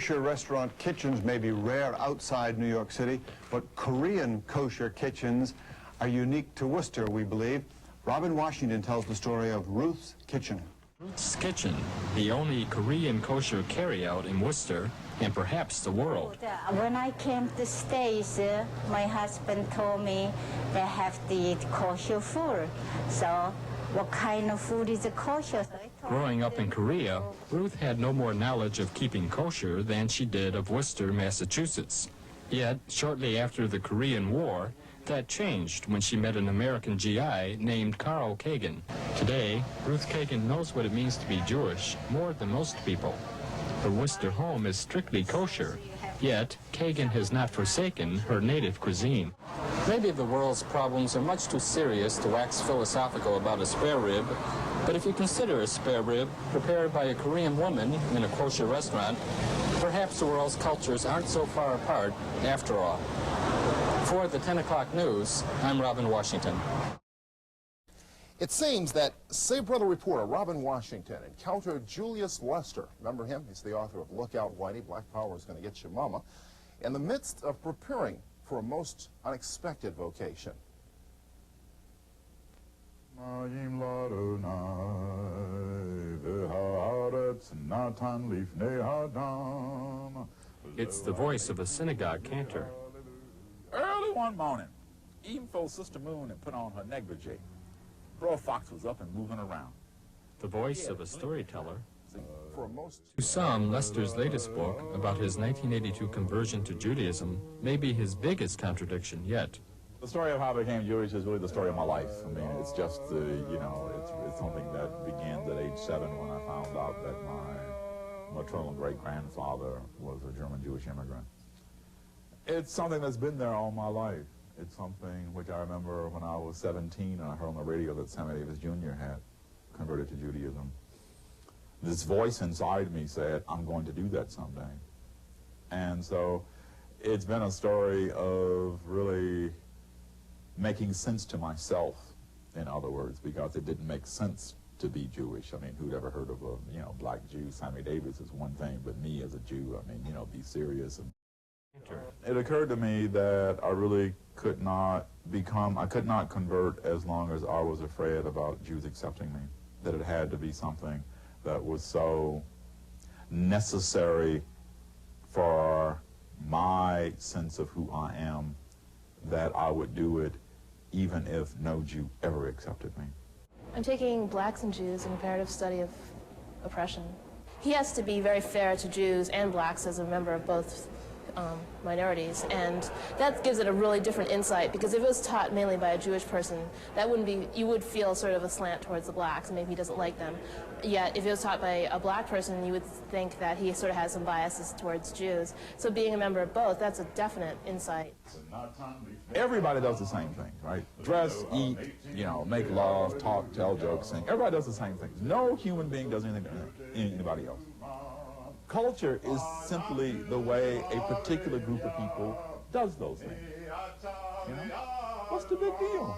Kosher restaurant kitchens may be rare outside New York City, but Korean kosher kitchens are unique to Worcester, we believe. Robin Washington tells the story of Ruth's Kitchen. Ruth's Kitchen, the only Korean kosher carryout in Worcester, and perhaps the world. When I came to the States, my husband told me they have to eat kosher food. So what kind of food is kosher? Growing up in Korea, Ruth had no more knowledge of keeping kosher than she did of Worcester, Massachusetts. Yet, shortly after the Korean War, that changed when she met an American GI named Carl Kagan. Today, Ruth Kagan knows what it means to be Jewish more than most people. Her Worcester home is strictly kosher, yet Kagan has not forsaken her native cuisine. Maybe the world's problems are much too serious to wax philosophical about a spare rib, but if you consider a spare rib prepared by a Korean woman in a kosher restaurant, perhaps the world's cultures aren't so far apart after all. For the 10 o'clock news, I'm Robin Washington. It seems that Say Brother reporter Robin Washington encountered Julius Lester. Remember him? He's the author of Look Out, Whitey, Black Power is Gonna Get Your Mama. In the midst of preparing for a most unexpected vocation. It's the voice of a synagogue cantor. Early one morning, even before Sister Moon had put on her negligee, Bro Fox was up and moving around. The voice of a storyteller. For a most To some, Lester's latest book about his 1982 conversion to Judaism may be his biggest contradiction yet. The story of how I became Jewish is really the story of my life. I mean, it's just, it's something that begins at age 7 when I found out that my maternal great-grandfather was a German Jewish immigrant. It's something that's been there all my life. It's something which I remember when I was 17 and I heard on the radio that Sammy Davis Jr. had converted to Judaism. This voice inside me said, I'm going to do that someday. And so it's been a story of really making sense to myself, in other words, because it didn't make sense to be Jewish. I mean, who'd ever heard of a, black Jew? Sammy Davis is one thing, but me as a Jew, I mean, be serious. And it occurred to me that I really could not convert as long as I was afraid about Jews accepting me, that it had to be something that was so necessary for my sense of who I am that I would do it even if no Jew ever accepted me. I'm taking blacks and Jews in comparative study of oppression. He has to be very fair to Jews and blacks as a member of both minorities, and that gives it a really different insight, because if it was taught mainly by a Jewish person, that wouldn't be, you would feel sort of a slant towards the blacks, and maybe he doesn't like them. Yet if it was taught by a black person, you would think that he sort of has some biases towards Jews. So being a member of both, that's a definite insight. Everybody does the same thing, right? Dress, eat, make love, talk, tell jokes, sing. Everybody does the same things. No human being does anything to anybody else. Culture is simply the way a particular group of people does those things. What's the big deal?